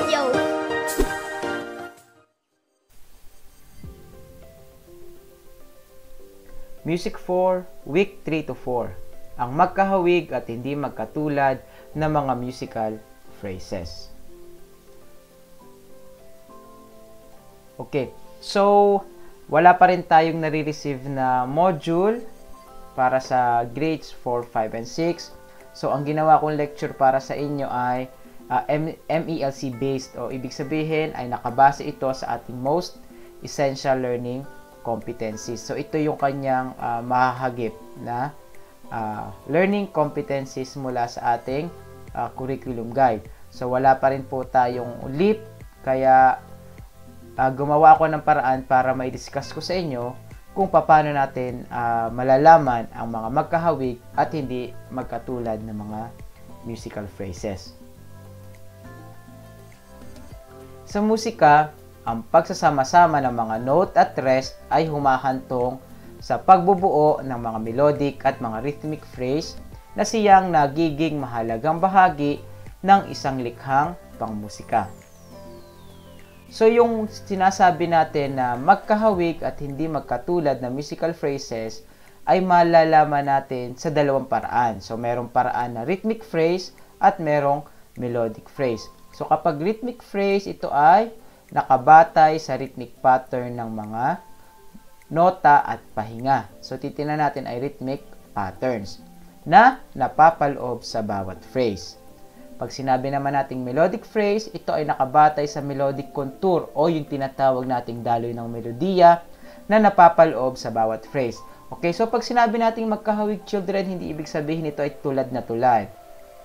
video. Music 4, Week 3 to 4. Ang magkahawig at hindi magkatulad na mga musical phrases. Okay, so wala pa rin tayong nare-receive na module para sa grades 4, 5, and 6. So ang ginawa kong lecture para sa inyo ay MELC based, o ibig sabihin ay nakabase ito sa ating most essential learning competencies. So ito yung kanyang mahahagip na learning competencies mula sa ating curriculum guide. So wala pa rin po tayong LEAP, kaya gumawa ako ng paraan para mai-discuss ko sa inyo kung paano natin malalaman ang mga magkahawig at hindi magkatulad ng mga musical phrases. Sa musika, ang pagsasama-sama ng mga note at rest ay humahantong sa pagbubuo ng mga melodic at mga rhythmic phrase na siyang nagiging mahalagang bahagi ng isang likhang pangmusika. So yung sinasabi natin na magkahawig at hindi magkatulad na musical phrases ay malalaman natin sa dalawang paraan. So merong paraan na rhythmic phrase at merong melodic phrase. So kapag rhythmic phrase, ito ay nakabatay sa rhythmic pattern ng mga nota at pahinga. So titingnan natin ay rhythmic patterns na napapaloob sa bawat phrase. Pag sinabi naman nating melodic phrase, ito ay nakabatay sa melodic contour o yung tinatawag nating daloy ng melodiya na napapaloob sa bawat phrase. Okay, so pag sinabi nating magkahawig children, hindi ibig sabihin ito ay tulad na tulad.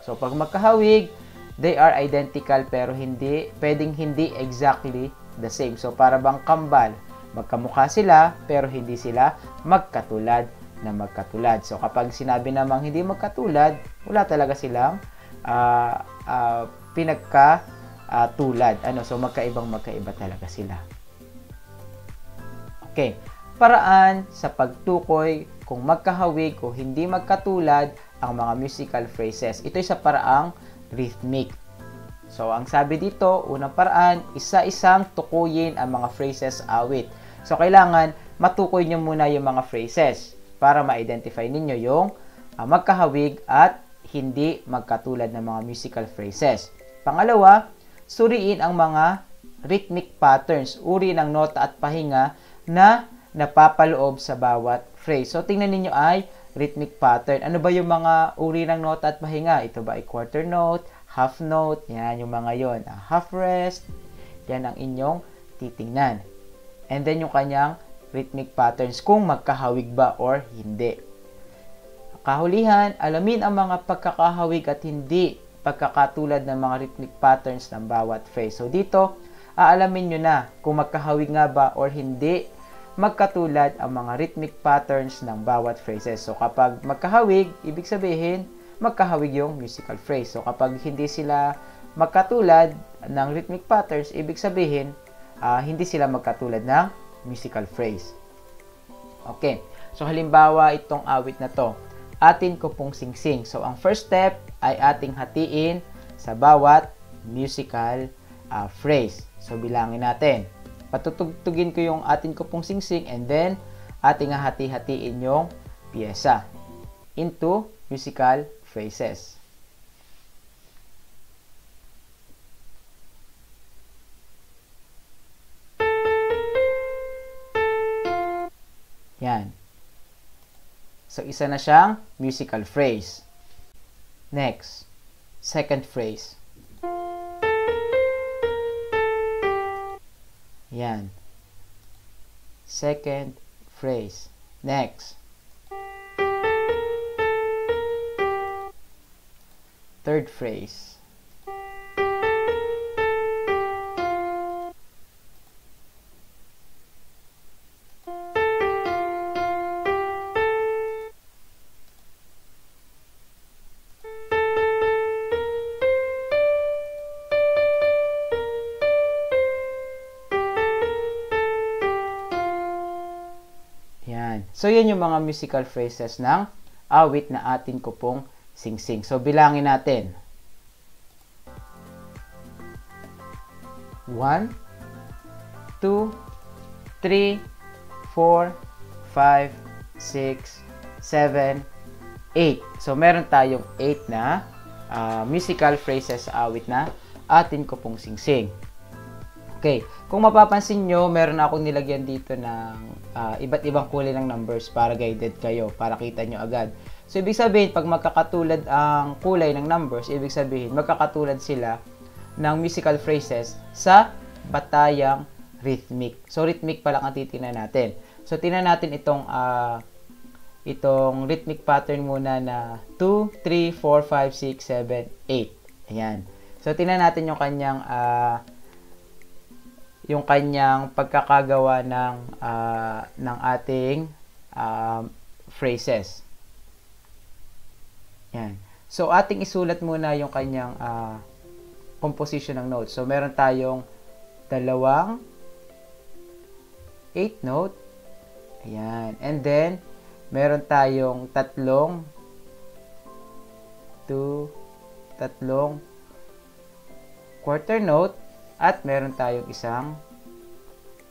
So pag magkahawig, they are identical pero pwedeng hindi exactly the same. So para bang kambal, magkamukha sila pero hindi sila magkatulad na magkatulad. So kapag sinabi namang hindi magkatulad, wala talaga silang pinagkatulad. So magkaiba talaga sila. Okay, paraan sa pagtukoy kung magkahawig o hindi magkatulad ang mga musical phrases. Ito ay sa paraang rhythmic. So ang sabi dito, unang paraan, isa-isang tukuyin ang mga phrases awit. So kailangan matukoy nyo muna yung mga phrases para ma-identify ninyo yung magkahawig at hindi magkatulad ng mga musical phrases. Pangalawa, suriin ang mga rhythmic patterns, uri ng nota at pahinga na napapaloob sa bawat phrase. So tingnan ninyo ay rhythmic pattern. Ano ba yung mga uri ng nota at pahinga? Ito ba ay quarter note, half note? Yan yung mga yon. Half rest. Yan ang inyong titingnan. And then yung kanyang rhythmic patterns kung magkahawig ba or hindi. Kahulihan, alamin ang mga pagkakahawig at hindi pagkakatulad ng mga rhythmic patterns ng bawat phrase. So dito, aalamin nyo na kung magkahawig nga ba or hindi magkatulad ang mga rhythmic patterns ng bawat phrases. So kapag magkahawig, ibig sabihin, magkahawig yung musical phrase. So kapag hindi sila magkatulad ng rhythmic patterns, ibig sabihin, hindi sila magkatulad ng musical phrase. Okay, so halimbawa itong awit na to. Atin ko pong singsing. So, ang first step ay ating hatiin sa bawat musical phrase. So, bilangin natin. Patutugtugin ko yung atin ko pong singsing and then ating hati-hatiin yung piyesa into musical phrases. Yan. So, isa na siyang musical phrase. Next, second phrase. Yan. Second phrase. Next. Third phrase. So, yan yung mga musical phrases ng awit na atin ko pong singsing. So, bilangin natin. 1, 2, 3, 4, 5, 6, 7, 8. So, meron tayong 8 na musical phrases sa awit na atin ko pong singsing. Okay. Kung mapapansin nyo, meron akong nilagyan dito ng iba't ibang kulay ng numbers para guided kayo, para kita nyo agad. So, ibig sabihin, pag magkakatulad ang kulay ng numbers, ibig sabihin, magkakatulad sila ng musical phrases sa batayang rhythmic. So, rhythmic pa lang ang titingnan natin. So, tingnan natin itong rhythmic pattern muna na 2, 3, 4, 5, 6, 7, 8. Ayan. So, tingnan natin yung kanyang pagkakagawa ng ating phrases. Ayan. So, ating isulat muna yung kanyang composition ng notes. So, meron tayong dalawang 8 note. Ayan. And then, meron tayong tatlong quarter note at meron tayong isang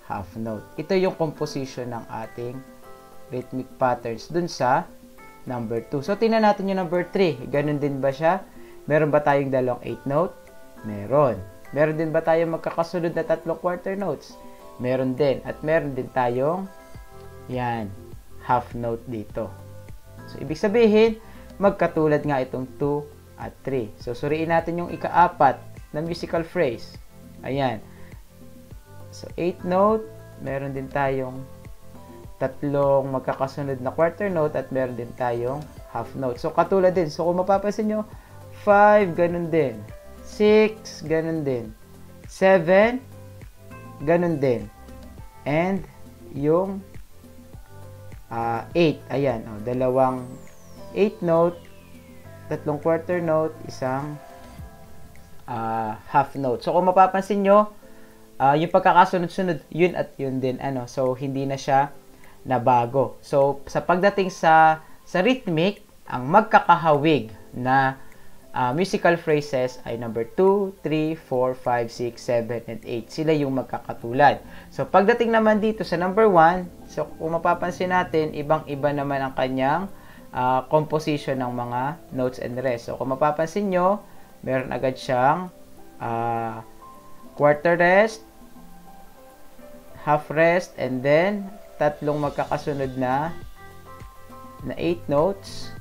half note. Ito yung composition ng ating rhythmic patterns dun sa number 2. So, tingnan natin yung number 3. Ganun din ba siya? Meron ba tayong dalawang 8 note? Meron. Meron din ba tayong magkakasunod na tatlong quarter notes? Meron din. At meron din tayong half note dito. So, ibig sabihin, magkatulad nga itong 2 at 3. So, suriin natin yung ika-4 na musical phrase. Ayan. So, 8 note, meron din tayong tatlong magkakasunod na quarter note at meron din tayong half note. So, katulad din. So, kung mapapansin nyo, 5, ganun din. 6, ganun din. 7, ganun din. And, yung 8, ayan. Dalawang 8 note, tatlong quarter note, isang half note. So, kung mapapansin nyo, yung pagkakasunod-sunod, yun at yun din. So, hindi na siya nabago. So, sa pagdating sa rhythmic, ang magkakahawig na musical phrases ay number 2, 3, 4, 5, 6, 7, and 8. Sila yung magkakatulad. So, pagdating naman dito sa number 1, so, kung mapapansin natin, ibang-iba naman ang kanyang composition ng mga notes and rest. So, kung mapapansin nyo, meron agad siyang quarter rest, half rest, and then tatlong magkakasunod na 8 notes.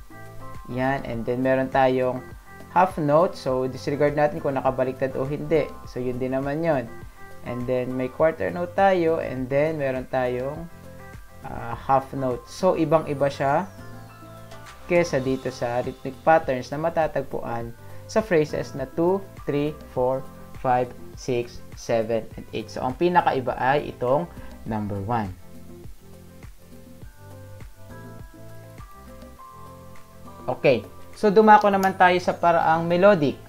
Yan, and then meron tayong half note. So, disregard natin kung nakabaliktad o hindi. So, yun din naman yun. And then, may quarter note tayo, and then meron tayong half note. So, ibang-iba siya kesa dito sa rhythmic patterns na matatagpuan sa phrases na 2, 3, 4, 5, 6, 7, and 8. So, ang pinakaiba ay itong number 1. Okay. So, dumako naman tayo sa paraang melodic.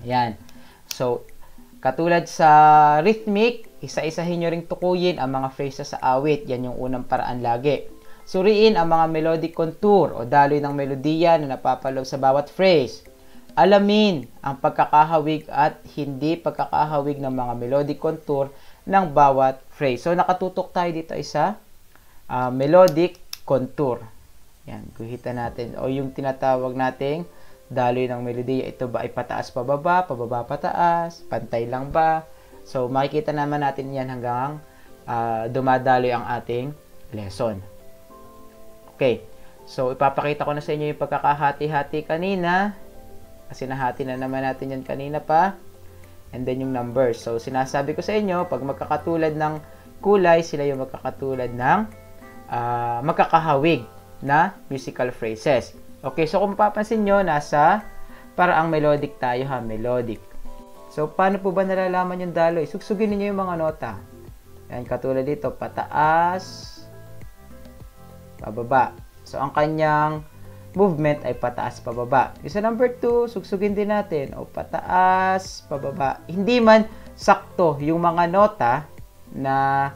Ayan. So, katulad sa rhythmic, isa-isahin nyo ring tukuyin ang mga phrases sa awit. Yan yung unang paraan lagi. Suriin ang mga melodic contour o daloy ng melodiya na napapaloob sa bawat phrase. Alamin ang pagkakahawig at hindi pagkakahawig ng mga melodic contour ng bawat phrase. So, nakatutok tayo dito isa melodic contour. Yan, guhitan natin. O yung tinatawag nating daloy ng melodiya. Ito ba ay pataas pababa, pababa pataas, pantay lang ba? So, makikita naman natin yan hanggang dumadaloy ang ating lesson. Okay. So, ipapakita ko na sa inyo yung pagkakahati-hati kanina. Kasi nahati na naman natin yan kanina pa. And then yung numbers. So, sinasabi ko sa inyo, pag magkakatulad ng kulay, sila yung magkakatulad ng magkakahawig na musical phrases. Okay, so kung mapapansin nyo, nasa paraang melodic tayo ha, melodic. So, paano po ba nalalaman yung daloy? Sugsugin niyo yung mga nota. Yan, katulad dito, pataas, pababa. So, ang kanyang movement ay pataas, pababa. Isa number 2, sugsugin din natin. O, pataas, pababa. Hindi man sakto yung mga nota na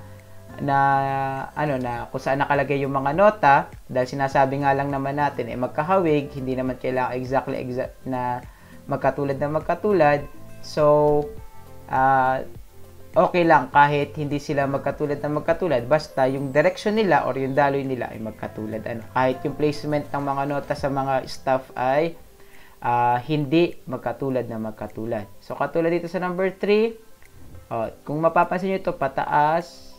kung saan nakalagay yung mga nota, dahil sinasabi nga lang naman natin magkahawig, hindi naman kailangan exact na magkatulad na magkatulad. So, okay lang kahit hindi sila magkatulad na magkatulad, basta yung direction nila or yung daloy nila ay magkatulad. Kahit yung placement ng mga nota sa mga staff ay hindi magkatulad na magkatulad. So, katulad dito sa number 3, kung mapapansin nyo ito, pataas,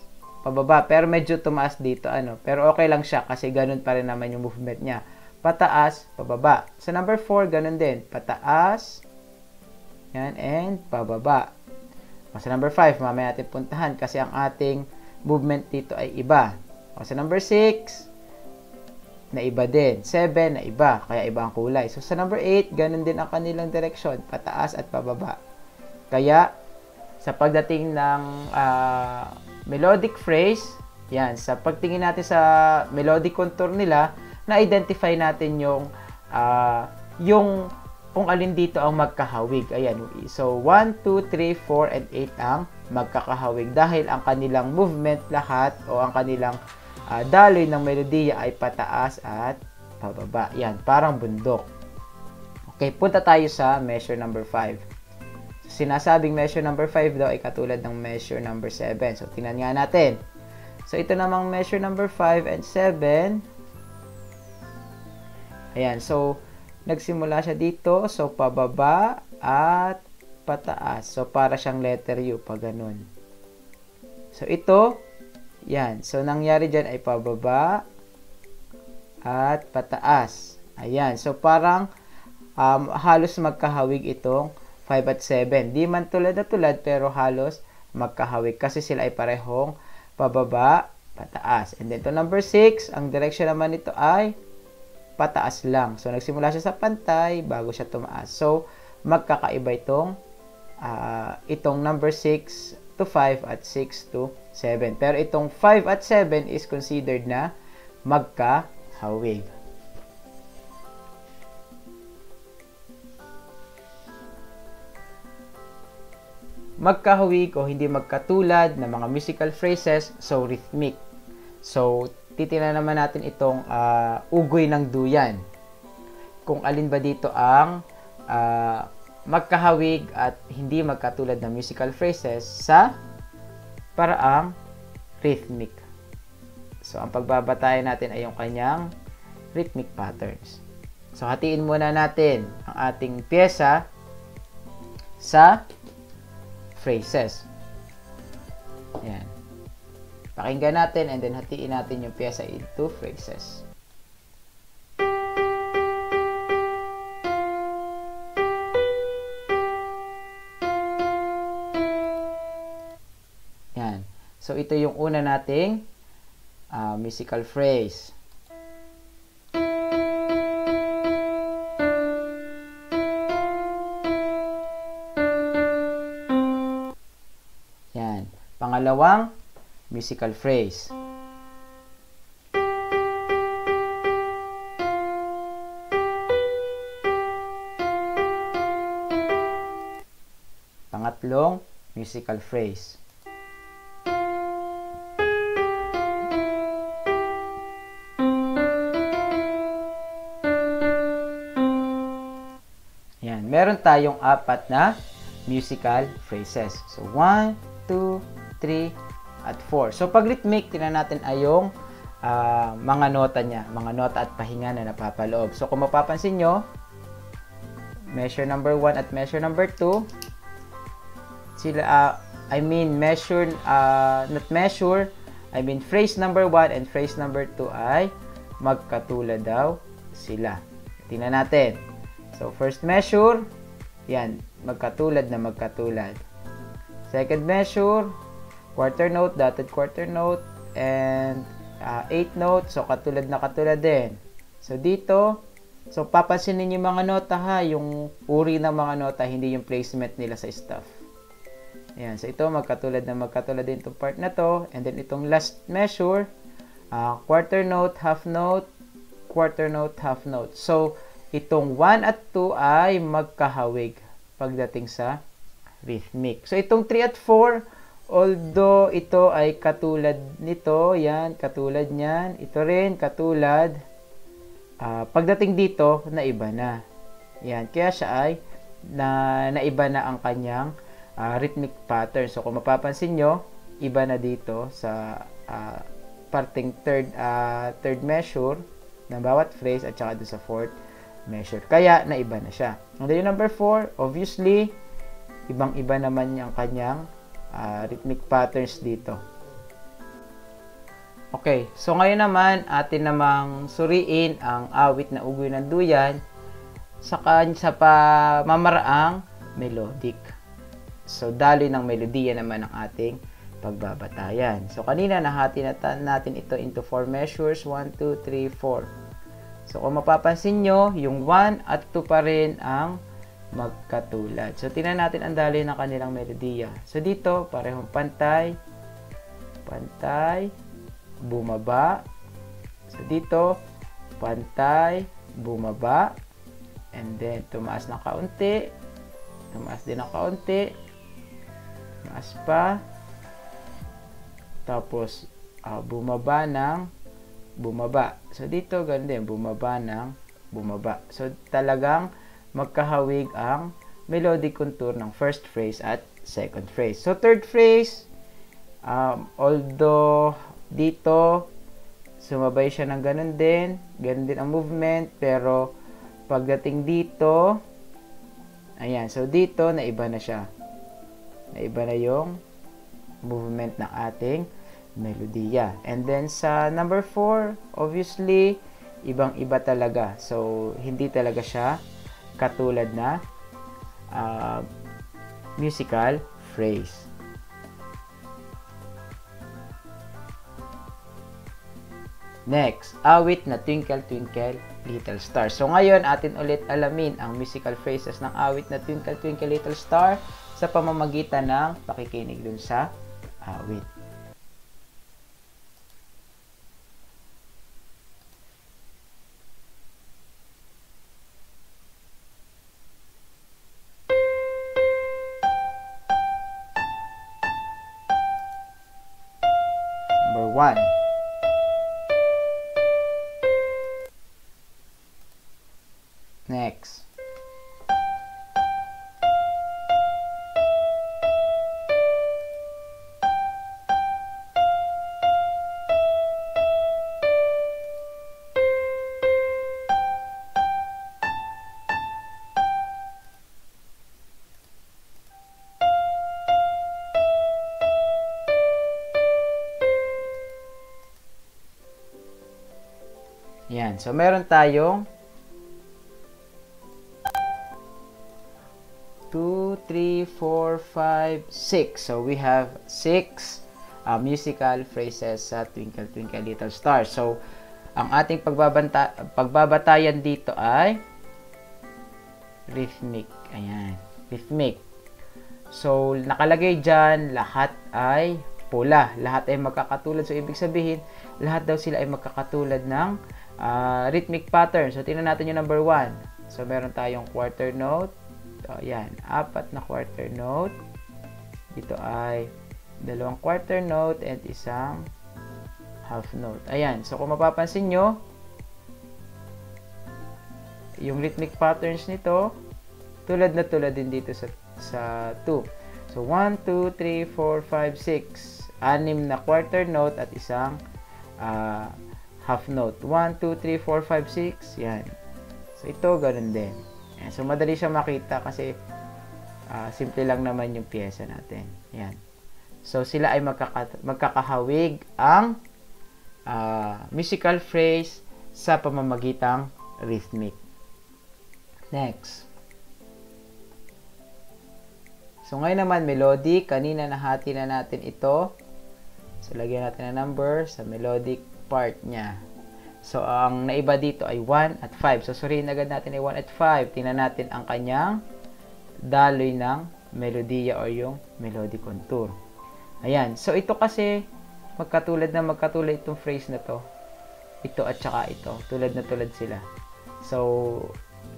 pababa, pero medyo tumaas dito, pero okay lang siya kasi ganun pa rin naman yung movement niya. Pataas, pababa. Sa number 4, ganun din, pataas, yan, and pababa. Sa number 5, mamaya natin puntahan kasi ang ating movement dito ay iba. Sa number 6, na iba din. 7, na iba. Kaya iba ang kulay. So, sa number 8, ganun din ang kanilang direksyon. Pataas at pababa. Kaya, sa pagdating ng melodic phrase, yan, sa pagtingin natin sa melodic contour nila, na-identify natin yung kung alin dito ang magkahawig. Ayan. So, 1, 2, 3, 4, and 8 ang magkakahawig dahil ang kanilang movement lahat o ang kanilang daloy ng melodiya ay pataas at pababa. Yan, parang bundok. Okay, punta tayo sa measure number 5. So, sinasabing measure number 5 daw ay katulad ng measure number 7. So, tingnan nga natin. So, ito namang measure number 5 and 7. Ayan, so, nagsimula siya dito. So, pababa at pataas. So, para siyang letter U, pa ganun. So, ito, yan. So, nangyari dyan ay pababa at pataas. Ayan. So, parang halos magkahawig itong 5 at 7. Di man tulad na tulad, pero halos magkahawig kasi sila ay parehong pababa, pataas. And then, to number 6, ang direction naman nito ay pataas lang. So, nagsimula siya sa pantay bago siya tumaas. So, magkakaiba itong number 6 to 5 at 6 to 7. Pero itong 5 at 7 is considered na magkahawig. Magkahawig o hindi magkatulad na mga musical phrases, so rhythmic. So, titingnan naman natin itong ugoy ng duyan. Kung alin ba dito ang magkahawig at hindi magkatulad ng musical phrases sa paraang rhythmic. So, ang pagbabatayan natin ay yung kanyang rhythmic patterns. So, hatiin muna natin ang ating pyesa sa phrases. Yan. Pakinggan natin and then hatiin natin yung pyesa into phrases. Yan. So, ito yung una nating musical phrase. Yan. Pangalawang musical phrase. Pangatlong musical phrase. Yan. Meron tayong 4 na musical phrases. So, 1, 2, 3, at 4. So, pag rhythmic, tingnan natin ay yung mga nota niya. Mga nota at pahinga na napapaloob. So, kung mapapansin nyo, measure number 1 at measure number 2, sila, phrase number 1 and phrase number 2 ay magkatulad daw sila. Tingnan natin. So, first measure, yan, magkatulad na magkatulad. Second measure, quarter note, dotted quarter note, and 8 note. So, katulad na katulad din. So, dito, so, papansinin yung mga nota ha, yung uri ng mga nota, hindi yung placement nila sa staff. Ayan. So, ito, magkatulad na magkatulad din itong part na to. And then, itong last measure, quarter note, half note, quarter note, half note. So, itong 1 at 2 ay magkahawig pagdating sa rhythmic. So, itong 3 at 4, although ito ay katulad nito, yan, katulad niyan, ito rin, katulad, pagdating dito, naiba na. Yan, kaya siya ay naiba na ang kanyang rhythmic pattern. So kung mapapansin nyo, iba na dito sa parting third measure ng bawat phrase at saka doon sa fourth measure. Kaya naiba na siya. And then yung number 4, obviously, ibang-iba naman yung kanyang rhythmic patterns dito. Okay, so ngayon naman atin namang suriin ang awit na Uggoy ng Duyan sa pamamaraang melodic. So daloy ng melodiya naman ang ating pagbabatayan. So kanina nahati natin ito into 4 measures, 1, 2, 3, 4. So kung mapapansin nyo, yung 1 at 2 pa rin ang magkatulad. So tingnan natin ang daloy ng kanilang melodiya. So dito, parehong pantay, bumaba. So dito, pantay, bumaba. And then, tumaas ng kaunti. Tumaas din ng kaunti. Tumaas pa. Tapos, bumaba ng bumaba. So dito, ganun din. Bumaba ng bumaba. So talagang magkahawig ang melodic contour ng first phrase at second phrase. So third phrase, although dito, sumabay siya ng ganun din ang movement, pero pagdating dito, ayan, so dito, naiba na siya. Naiba na yung movement ng ating melodiya. And then, sa number 4, obviously, ibang-iba talaga. So, hindi talaga siya katulad na musical phrase. Next, awit na Twinkle Twinkle Little Star. So ngayon, atin ulit alamin ang musical phrases ng awit na Twinkle Twinkle Little Star sa pamamagitan ng pakikinig dun sa awit. Number 1. Next. Yan. So, meron tayong 2, 3, 4, 5, 6. So, we have 6 musical phrases sa Twinkle Twinkle Little Star. So, ang ating pagbabatayan dito ay rhythmic. Ayan. Rhythmic. So, nakalagay dyan, lahat ay pula. Lahat ay magkakatulad. So, ibig sabihin, lahat daw sila ay magkakatulad ng rhythmic pattern. So, tingnan natin yung number 1. So, meron tayong quarter note. So, ayan, 4 na quarter note. Dito ay 2 quarter note and isang half note. Ayan, so kung mapapansin nyo, yung rhythmic patterns nito, tulad na tulad din dito sa 2. So, 1, 2, 3, 4, 5, 6. 6 na quarter note at isang half note. 1, 2, 3, 4, 5, 6. Yan. So, ito, ganun din. So, madali siya makita kasi simple lang naman yung pyesa natin. Yan. So, sila ay magkakahawig ang musical phrase sa pamamagitang rhythmic. Next. So, ngayon naman, melodic. Kanina nahati na natin ito. So, lagyan natin ng number sa melodic part niya. So, ang naiba dito ay 1 at 5. So, suriin agad natin ay 1 at 5. Tingnan natin ang kanyang daloy ng melodiya o yung melody contour. Ayan. So, ito kasi magkatulad itong phrase na to. Ito at saka ito. Tulad na tulad sila. So,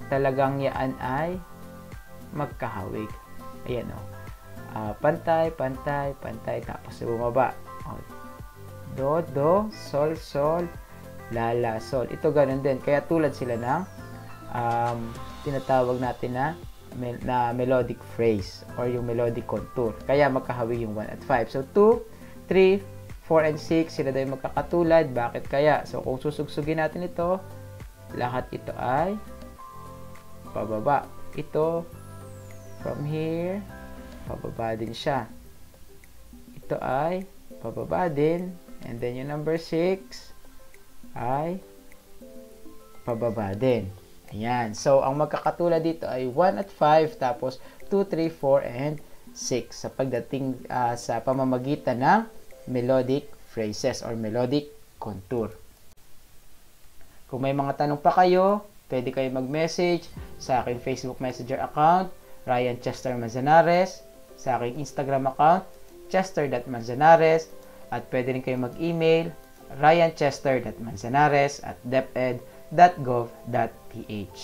talagang yan ay magkahawig. Ayan o. Pantay, pantay, pantay. Tapos bumaba. Do, do, sol, sol, la, la, sol. Ito ganun din. Kaya tulad sila ng tinatawag natin na na melodic phrase or yung melodic contour. Kaya magkahawig yung 1 at 5. So 2, 3, 4, and 6, sila daw yung magkakatulad. Bakit kaya? So kung susugsugin natin ito, lahat ito ay pababa. Ito, from here, pababa din siya. Ito ay pababa din. And then yung number 6 ay pababa din. Ayan. So, ang magkakatulad dito ay 1 at 5, tapos 2, 3, 4, and 6 sa pagdating sa pamamagitan ng melodic phrases or melodic contour. Kung may mga tanong pa kayo, pwede kayo mag-message sa aking Facebook Messenger account, Ryan Chester Manzanares, sa aking Instagram account, chester.manzanares, at pwede rin kayo mag-email, ryanchester.manzanares@deped.gov.ph.